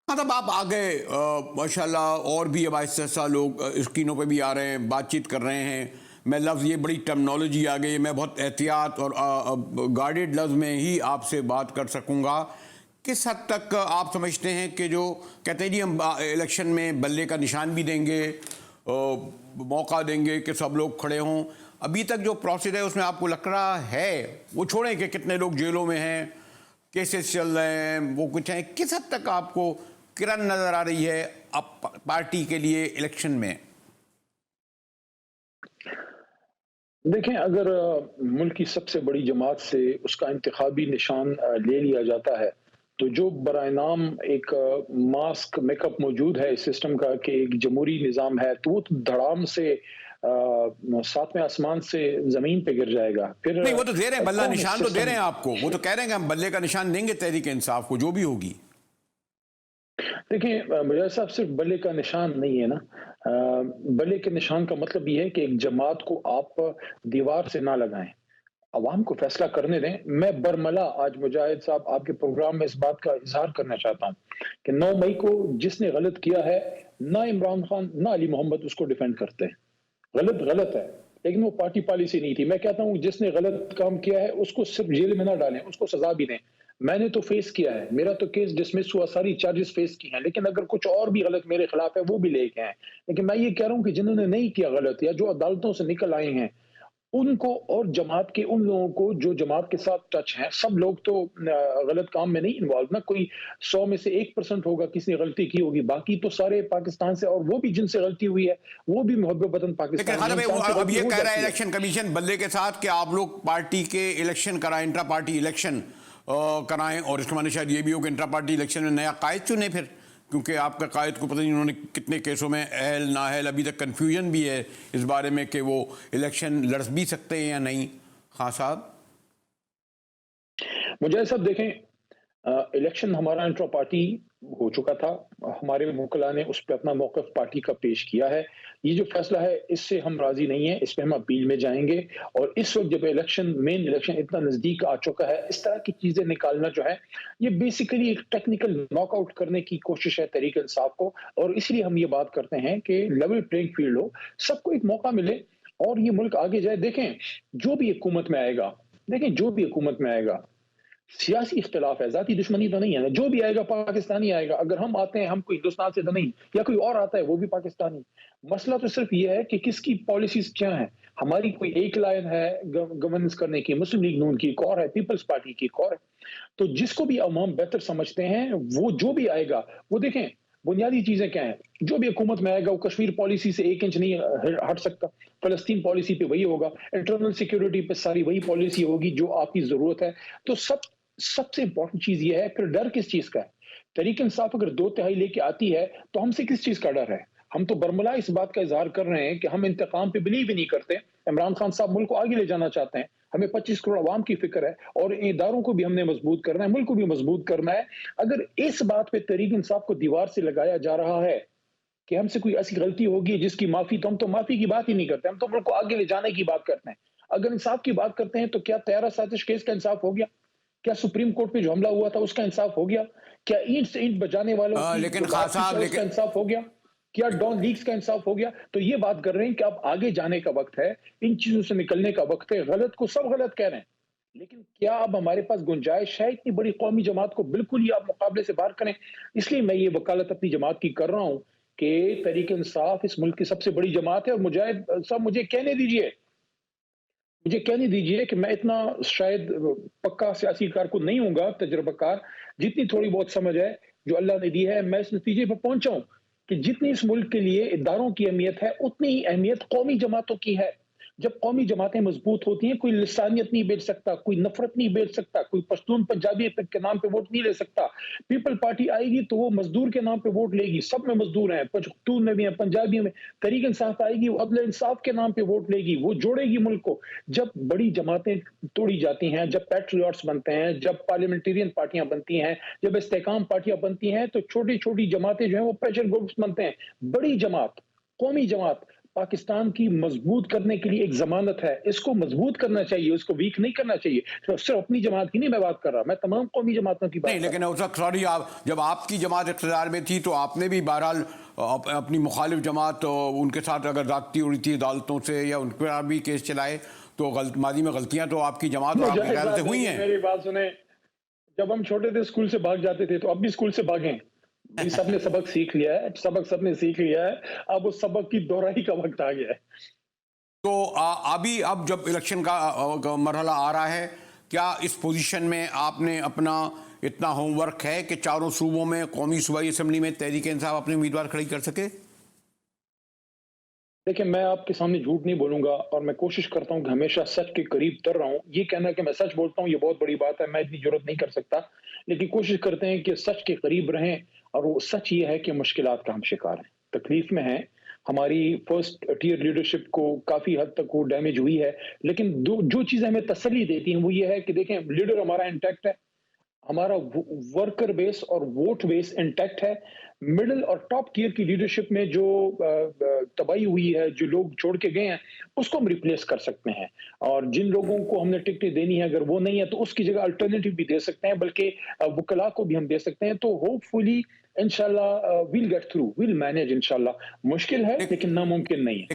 मतलब आप आ गए माशाल्लाह, और भी अब आहिस्ता आहिस्ता लोग स्क्रीनों पे भी आ रहे हैं, बातचीत कर रहे हैं। मैं लफ्ज़, ये बड़ी टर्मिनोलॉजी आ गई है, मैं बहुत एहतियात और गार्डेड लफ्ज़ में ही आपसे बात कर सकूंगा। किस हद तक आप समझते हैं कि जो कहते हैं जी हम इलेक्शन में बल्ले का निशान भी देंगे, मौका देंगे कि सब लोग खड़े हों, अभी तक जो प्रोसेस है उसमें आपको लग रहा है, वो छोड़ें कि कितने लोग जेलों में हैं, केसेस चल रहे हैं, वो कुछ है, किस हद तक आपको किरण नजर आ रही है अब पार्टी के लिए इलेक्शन में? देखें, अगर मुल्क की सबसे बड़ी जमात से उसका इंतखाबी निशान ले लिया जाता है, तो जो बराए-नाम एक मास्क मेकअप मौजूद है इस सिस्टम का कि एक जमहूरी निज़ाम है, तो वो तो धड़ाम से सातवें आसमान से ज़मीन पे गिर जाएगा। फिर नहीं, वो तो दे रहे हैं, बल्ला कौन इस निशान तो दे सिस्टम रहे हैं आपको, वो तो कह रहे हैं कि हम बल्ले का निशान देंगे तहरीक इंसाफ को, जो भी होगी। देखिए, मुझे साहब सिर्फ बल्ले का निशान नहीं है ना। बल्ले के निशान का मतलब ये है कि एक जमात को आप दीवार से ना लगाएं, अवाम को फैसला करने दें। मैं बरमला आज मुजाहिद साहब आपके प्रोग्राम में इस बात का इजहार करना चाहता हूँ कि 9 मई को जिसने गलत किया है, ना इमरान खान ना अली मोहम्मद उसको डिफेंड करते हैं। गलत गलत है, लेकिन वो पार्टी पॉलिसी नहीं थी। मैं कहता हूँ जिसने गलत काम किया है उसको सिर्फ जेल में ना डालें, उसको सजा भी दें। मैंने तो फेस किया है, मेरा तो केस डिसमिस हुआ, सारी चार्जेस फेस की हैं, लेकिन अगर कुछ और भी गलत मेरे खिलाफ है वो भी लेके आए। लेकिन मैं ये कह रहा हूँ कि जिन्होंने नहीं किया गलत या जो अदालतों से निकल आए हैं उनको, और जमात के उन लोगों को जो जमात के साथ टच हैं, सब लोग तो गलत काम में नहीं इन्वॉल्व ना। कोई 100 में से 1% होगा किसी ने गलती की होगी, बाकी तो सारे पाकिस्तान से, और वो भी जिनसे गलती हुई है वो भी मोहब्बत वतन लेकिन पाकिस्तान हाँ में भाई, इंसान से अब गलती ये हो कह रहा है जाती है। इलेक्शन कमीशन बल्ले के साथ कि आप लोग पार्टी के इलेक्शन कराएं, इंट्रा पार्टी इलेक्शन कराएं, और इसका माने शायद ये भी हो कि इंट्रा पार्टी इलेक्शन में नया कायद चुने फिर, क्योंकि आपका कायद को पता नहीं उन्होंने कितने केसों में अहल नाअहल, अभी तक कन्फ्यूजन भी है इस बारे में कि वो इलेक्शन लड़ भी सकते हैं या नहीं। हाँ साहब। मुझे सब देखें, इलेक्शन हमारा इंट्रा पार्टी हो चुका था। हमारे वकला ने उस पर अपना मौकफ पार्टी का पेश किया है। ये जो फैसला है इससे हम राजी नहीं है, इस पर हम अपील में जाएंगे। और इस वक्त जब इलेक्शन, मेन इलेक्शन इतना नजदीक आ चुका है, इस तरह की चीजें निकालना जो है ये बेसिकली एक टेक्निकल नॉकआउट करने की कोशिश है तहरीक इंसाफ को। और इसलिए हम ये बात करते हैं कि लेवल प्लेइंग फील्ड हो, सबको एक मौका मिले और ये मुल्क आगे जाए। देखें, जो भी हुकूमत में आएगा, देखें जो भी हुकूमत में आएगा, सियासी इख्तिलाफ है, जाती दुश्मनी तो नहीं है ना। जो भी आएगा पाकिस्तानी आएगा। अगर हम आते हैं, हम कोई हिंदुस्तान से तो नहीं, या कोई और आता है वो भी पाकिस्तानी। मसला तो सिर्फ ये है कि किसकी पॉलिसीज क्या है। हमारी कोई एक लाइन है गवर्नेंस करने की, मुस्लिम लीग नून की एक और है, पीपल्स पार्टी की एक और है। तो जिसको भी अवाम बेहतर समझते हैं, वो जो भी आएगा, वो देखें बुनियादी चीजें क्या हैं। जो भी हुकूमत में आएगा वो कश्मीर पॉलिसी से 1 इंच नहीं हट सकता। फलस्तीन पॉलिसी पे वही होगा, इंटरनल सिक्योरिटी पे सारी वही पॉलिसी होगी जो आपकी जरूरत है। तो सबसे इंपॉर्टेंट चीज ये है, फिर डर किस चीज का है। तहरीक इंसाफ अगर 2/3 लेके आती है तो हमसे किस चीज का डर है। हम तो बरमला इस बात का इजहार कर रहे हैं कि हम इंतकाम पे बिलीव ही नहीं करते। इमरान खान साहब मुल्क को आगे ले जाना चाहते हैं, हमें 25 करोड़ अवाम की फिक्र है, और इदारों को भी हमने मजबूत करना है, मुल्क को भी मजबूत करना है। अगर इस बात पे तहरीक इंसाफ को दीवार से लगाया जा रहा है कि हमसे कोई ऐसी गलती होगी जिसकी माफी, तो हम तो माफी की बात ही नहीं करते, हम तो मुल्क को आगे ले जाने की बात करते हैं। अगर इंसाफ की बात करते हैं तो क्या तैयारा साजिश केस का इंसाफ हो गया? क्या सुप्रीम कोर्ट पे जो हमला हुआ था उसका इंसाफ हो गया? क्या ईंट से ईंट बजाने वालों की लेकिन जो खान बातचीत साहब, है उसका लेकिन इंसाफ हो गया? क्या डॉन लीग्स का इंसाफ हो गया? तो ये बात कर रहे हैं कि अब आगे जाने का वक्त है, इन चीजों से निकलने का वक्त है। गलत को सब गलत कह रहे हैं, लेकिन क्या अब हमारे पास गुंजाइश है इतनी बड़ी कौमी जमात को बिल्कुल ही आप मुकाबले से बाहर करें? इसलिए मैं ये वकालत अपनी जमात की कर रहा हूं कि तहरीक इंसाफ इस मुल्क की सबसे बड़ी जमात है। और मुजाहिद साहब, मुझे कहने दीजिए कि मैं इतना शायद पक्का सियासी कारकुन नहीं हूँगा, तजुर्बाकार। जितनी थोड़ी बहुत समझ है जो अल्लाह ने दी है, मैं इस नतीजे पर पहुंचा हूं कि जितनी इस मुल्क के लिए इदारों की अहमियत है, उतनी ही अहमियत कौमी जमातों की है। जब कौमी जमातें मजबूत होती हैं, कोई लिसानियत नहीं बेच सकता, कोई नफरत नहीं बेच सकता, कोई पश्तून पंजाबी के नाम पे वोट नहीं ले सकता। पीपल पार्टी आएगी तो वो मजदूर के नाम पे वोट लेगी, सब में मजदूर हैं, पश्तून में भी हैं, पंजाबी में। तहरीक इंसाफ आएगी, वो अदल इंसाफ के नाम पे वोट लेगी, वो जोड़ेगी मुल्क को। जब बड़ी जमातें तोड़ी जाती हैं, जब पैट्रियट्स बनते हैं, जब पार्लियामेंटेरियन पार्टियां बनती हैं, जब इस्तेकाम पार्टियां बनती हैं, तो छोटी छोटी जमातें जो हैं वो प्रेशर ग्रुप्स बनते हैं। बड़ी जमात, कौमी जमात, पाकिस्तान की मजबूत करने के लिए एक जमानत है। इसको मजबूत करना चाहिए, उसको वीक नहीं करना चाहिए। तो सिर्फ अपनी जमात की नहीं मैं बात कर रहा, मैं तमाम कौमी जमातों की बात नहीं, कर लेकिन रहा उस वक्त सॉरी, आप जब आपकी जमात इक़्तिदार में थी तो आपने भी बहरहाल अपनी मुखालिफ जमात उनके साथ अगर ज़्यादती हो रही थी अदालतों से या उन पर भी केस चलाए, तो माजी में गलतियां तो आपकी जमात और हूँ। आपके ख्याल से हुई हैं। मेरी बात सुने, जब हम छोटे थे स्कूल से भाग जाते थे, तो अब भी स्कूल से भागें। भाई सबने सबक सीख लिया है, सबने सीख लिया है, अब उस सबक की दोहराई का वक्त आ गया है। तो अभी अब जब इलेक्शन का मरहला आ रहा है, क्या इस पोजीशन में आपने अपना इतना होमवर्क है कि चारों सूबों में कौमी सूबाई असम्बली में तहरीक इंसाफ अपने उम्मीदवार खड़ी कर सके? देखिए, मैं आपके सामने झूठ नहीं बोलूंगा और मैं कोशिश करता हूं कि हमेशा सच के करीब तर रहा हूं। ये कहना कि मैं सच बोलता हूं, ये बहुत बड़ी बात है, मैं इतनी जरूरत नहीं कर सकता। लेकिन कोशिश करते हैं कि सच के करीब रहें, और वो सच ये है कि मुश्किलात का हम शिकार हैं, तकलीफ में हैं। हमारी फर्स्ट टियर लीडरशिप को काफी हद तक वो डैमेज हुई है, लेकिन जो चीजें हमें तसल्ली देती हैं वो ये है कि देखें, लीडर हमारा इंटैक्ट है, हमारा वर्कर बेस और वोट बेस इंटैक्ट है। मिडिल और टॉप टियर की लीडरशिप में जो तबाही हुई है, जो लोग छोड़ के गए हैं, उसको हम रिप्लेस कर सकते हैं। और जिन लोगों को हमने टिकटें देनी है, अगर वो नहीं है तो उसकी जगह अल्टरनेटिव भी दे सकते हैं, बल्कि वकला को भी हम दे सकते हैं। तो होपफुली इंशाल्लाह we'll get through, we'll manage इंशाल्लाह। मुश्किल है लेकिन नामुमकिन नहीं है।